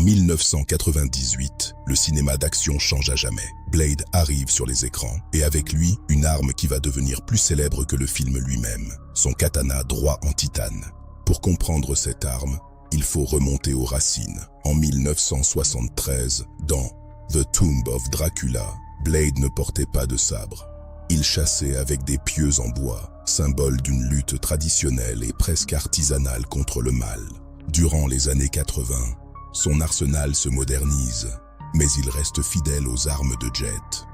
1998, le cinéma d'action change à jamais. Blade arrive sur les écrans, et avec lui, une arme qui va devenir plus célèbre que le film lui-même, son katana droit en titane. Pour comprendre cette arme, il faut remonter aux racines. En 1973, dans The Tomb of Dracula, Blade ne portait pas de sabre. Il chassait avec des pieux en bois, symbole d'une lutte traditionnelle et presque artisanale contre le mal. Durant les années 80, son arsenal se modernise, mais il reste fidèle aux armes de Jet.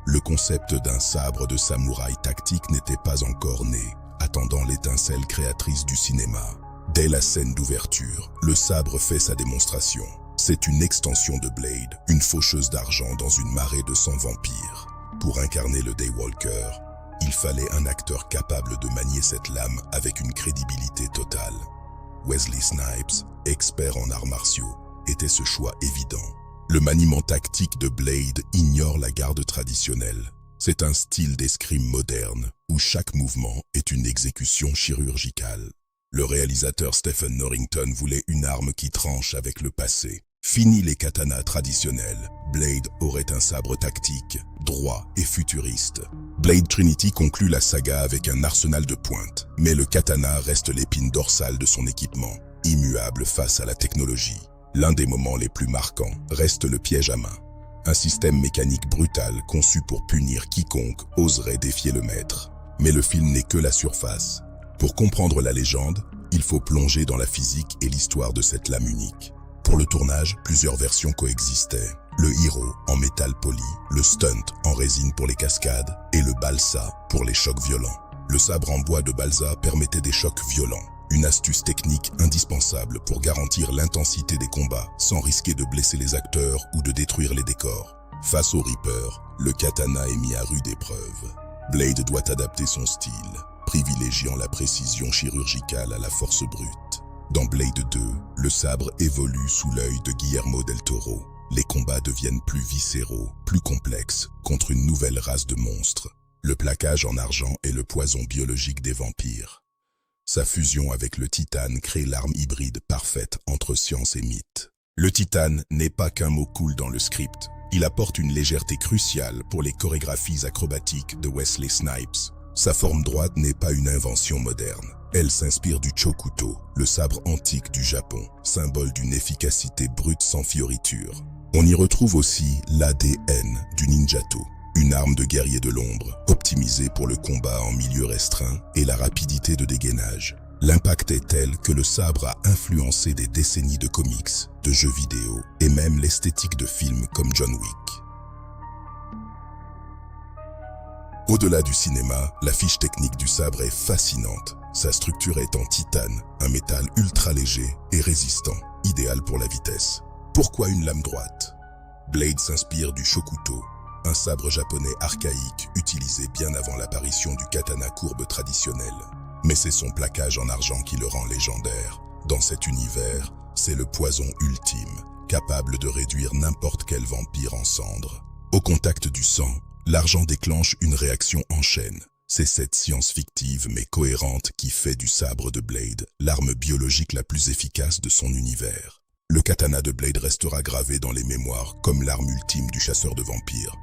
Le concept d'un sabre de samouraï tactique n'était pas encore né, attendant l'étincelle créatrice du cinéma. Dès la scène d'ouverture, le sabre fait sa démonstration. C'est une extension de Blade, une faucheuse d'argent dans une marée de sang vampires. Pour incarner le Daywalker, il fallait un acteur capable de manier cette lame avec une crédibilité totale. Wesley Snipes, expert en arts martiaux, était ce choix évident. Le maniement tactique de Blade ignore la garde traditionnelle. C'est un style d'escrime moderne, où chaque mouvement est une exécution chirurgicale. Le réalisateur Stephen Norrington voulait une arme qui tranche avec le passé. Fini les katanas traditionnels, Blade aurait un sabre tactique, droit et futuriste. Blade Trinity conclut la saga avec un arsenal de pointe, mais le katana reste l'épine dorsale de son équipement, immuable face à la technologie. L'un des moments les plus marquants reste le piège à main. Un système mécanique brutal conçu pour punir quiconque oserait défier le maître. Mais le film n'est que la surface. Pour comprendre la légende, il faut plonger dans la physique et l'histoire de cette lame unique. Pour le tournage, plusieurs versions coexistaient. Le Hero en métal poli, le Stunt en résine pour les cascades et le Balsa pour les chocs violents. Le sabre en bois de balsa permettait des chocs violents, une astuce technique indispensable pour garantir l'intensité des combats sans risquer de blesser les acteurs ou de détruire les décors. Face au Reaper, le katana est mis à rude épreuve. Blade doit adapter son style, privilégiant la précision chirurgicale à la force brute. Dans Blade 2, le sabre évolue sous l'œil de Guillermo del Toro. Les combats deviennent plus viscéraux, plus complexes, contre une nouvelle race de monstres. Le plaquage en argent est le poison biologique des vampires. Sa fusion avec le titane crée l'arme hybride parfaite entre science et mythe. Le titane n'est pas qu'un mot cool dans le script. Il apporte une légèreté cruciale pour les chorégraphies acrobatiques de Wesley Snipes. Sa forme droite n'est pas une invention moderne. Elle s'inspire du chokuto, le sabre antique du Japon, symbole d'une efficacité brute sans fioriture. On y retrouve aussi l'ADN du ninjato, une arme de guerrier de l'ombre, optimisée pour le combat en milieu restreint et la rapidité de dégainage. L'impact est tel que le sabre a influencé des décennies de comics, de jeux vidéo et même l'esthétique de films comme John Wick. Au-delà du cinéma, la fiche technique du sabre est fascinante. Sa structure est en titane, un métal ultra léger et résistant, idéal pour la vitesse. Pourquoi une lame droite? Blade s'inspire du shokuto, un sabre japonais archaïque utilisé bien avant l'apparition du katana courbe traditionnel. Mais c'est son plaquage en argent qui le rend légendaire. Dans cet univers, c'est le poison ultime, capable de réduire n'importe quel vampire en cendres. Au contact du sang, l'argent déclenche une réaction en chaîne. C'est cette science fictive mais cohérente qui fait du sabre de Blade l'arme biologique la plus efficace de son univers. Le katana de Blade restera gravé dans les mémoires comme l'arme ultime du chasseur de vampires.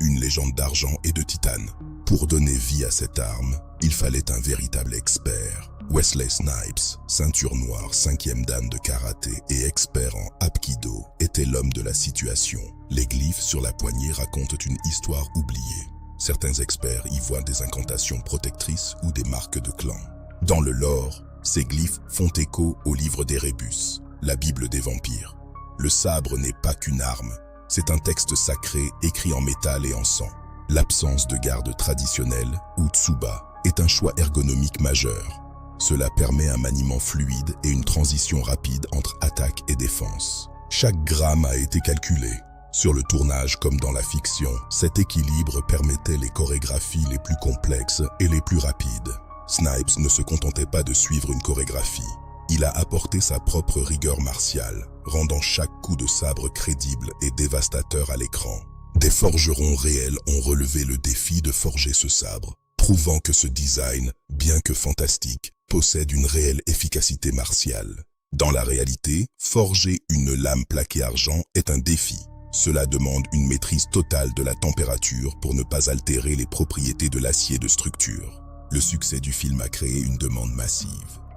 Une légende d'argent et de titane. Pour donner vie à cette arme, il fallait un véritable expert. Wesley Snipes, ceinture noire 5e dan de karaté et expert en Hapkido, était l'homme de la situation. Les glyphes sur la poignée racontent une histoire oubliée. Certains experts y voient des incantations protectrices ou des marques de clan. Dans le lore, ces glyphes font écho au livre d'Erebus, la Bible des vampires. Le sabre n'est pas qu'une arme, c'est un texte sacré écrit en métal et en sang. L'absence de garde traditionnelle, ou tsuba, est un choix ergonomique majeur. Cela permet un maniement fluide et une transition rapide entre attaque et défense. Chaque gramme a été calculé. Sur le tournage comme dans la fiction, cet équilibre permettait les chorégraphies les plus complexes et les plus rapides. Snipes ne se contentait pas de suivre une chorégraphie. Il a apporté sa propre rigueur martiale, rendant chaque coup de sabre crédible et dévastateur à l'écran. Des forgerons réels ont relevé le défi de forger ce sabre, prouvant que ce design, bien que fantastique, possède une réelle efficacité martiale. Dans la réalité, forger une lame plaquée argent est un défi. Cela demande une maîtrise totale de la température pour ne pas altérer les propriétés de l'acier de structure. Le succès du film a créé une demande massive.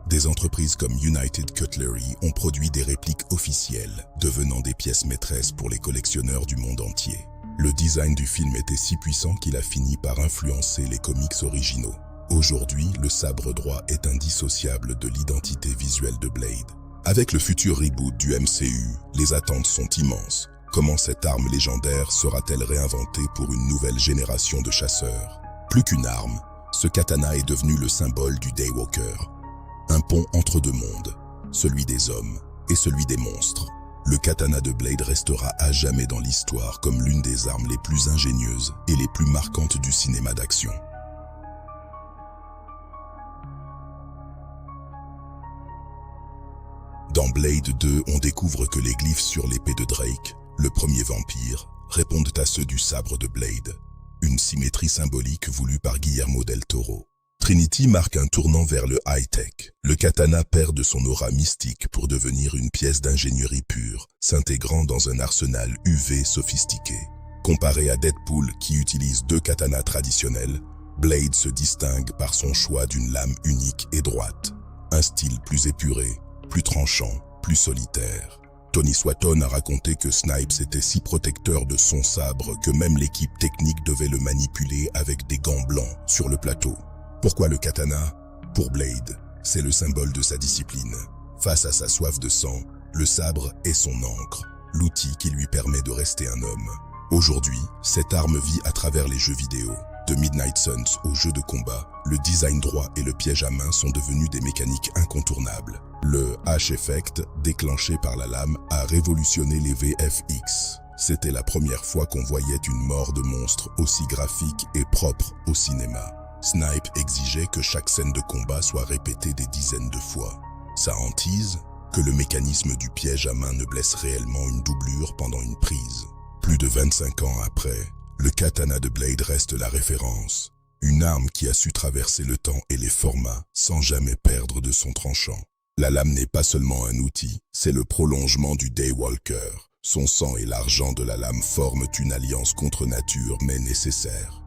Des entreprises comme United Cutlery ont produit des répliques officielles, devenant des pièces maîtresses pour les collectionneurs du monde entier. Le design du film était si puissant qu'il a fini par influencer les comics originaux. Aujourd'hui, le sabre droit est indissociable de l'identité visuelle de Blade. Avec le futur reboot du MCU, les attentes sont immenses. Comment cette arme légendaire sera-t-elle réinventée pour une nouvelle génération de chasseurs? Plus qu'une arme, ce katana est devenu le symbole du Daywalker. Un pont entre deux mondes, celui des hommes et celui des monstres. Le katana de Blade restera à jamais dans l'histoire comme l'une des armes les plus ingénieuses et les plus marquantes du cinéma d'action. Dans Blade 2, on découvre que les glyphes sur l'épée de Drake, le premier vampire, répondent à ceux du sabre de Blade, une symétrie symbolique voulue par Guillermo del Toro. Trinity marque un tournant vers le high-tech. Le katana perd de son aura mystique pour devenir une pièce d'ingénierie pure, s'intégrant dans un arsenal UV sophistiqué. Comparé à Deadpool qui utilise deux katanas traditionnels, Blade se distingue par son choix d'une lame unique et droite. Un style plus épuré, plus tranchant, plus solitaire. Tony Swatton a raconté que Snipes était si protecteur de son sabre que même l'équipe technique devait le manipuler avec des gants blancs sur le plateau. Pourquoi le katana? Pour Blade, c'est le symbole de sa discipline. Face à sa soif de sang, le sabre est son encre, l'outil qui lui permet de rester un homme. Aujourd'hui, cette arme vit à travers les jeux vidéo. De Midnight Suns aux jeux de combat, le design droit et le piège à main sont devenus des mécaniques incontournables. Le H-Effect, déclenché par la lame, a révolutionné les VFX. C'était la première fois qu'on voyait une mort de monstre aussi graphique et propre au cinéma. Snipe exigeait que chaque scène de combat soit répétée des dizaines de fois. Sa hantise, que le mécanisme du piège à main ne blesse réellement une doublure pendant une prise. Plus de 25 ans après, le katana de Blade reste la référence. Une arme qui a su traverser le temps et les formats sans jamais perdre de son tranchant. La lame n'est pas seulement un outil, c'est le prolongement du Daywalker. Son sang et l'argent de la lame forment une alliance contre nature mais nécessaire.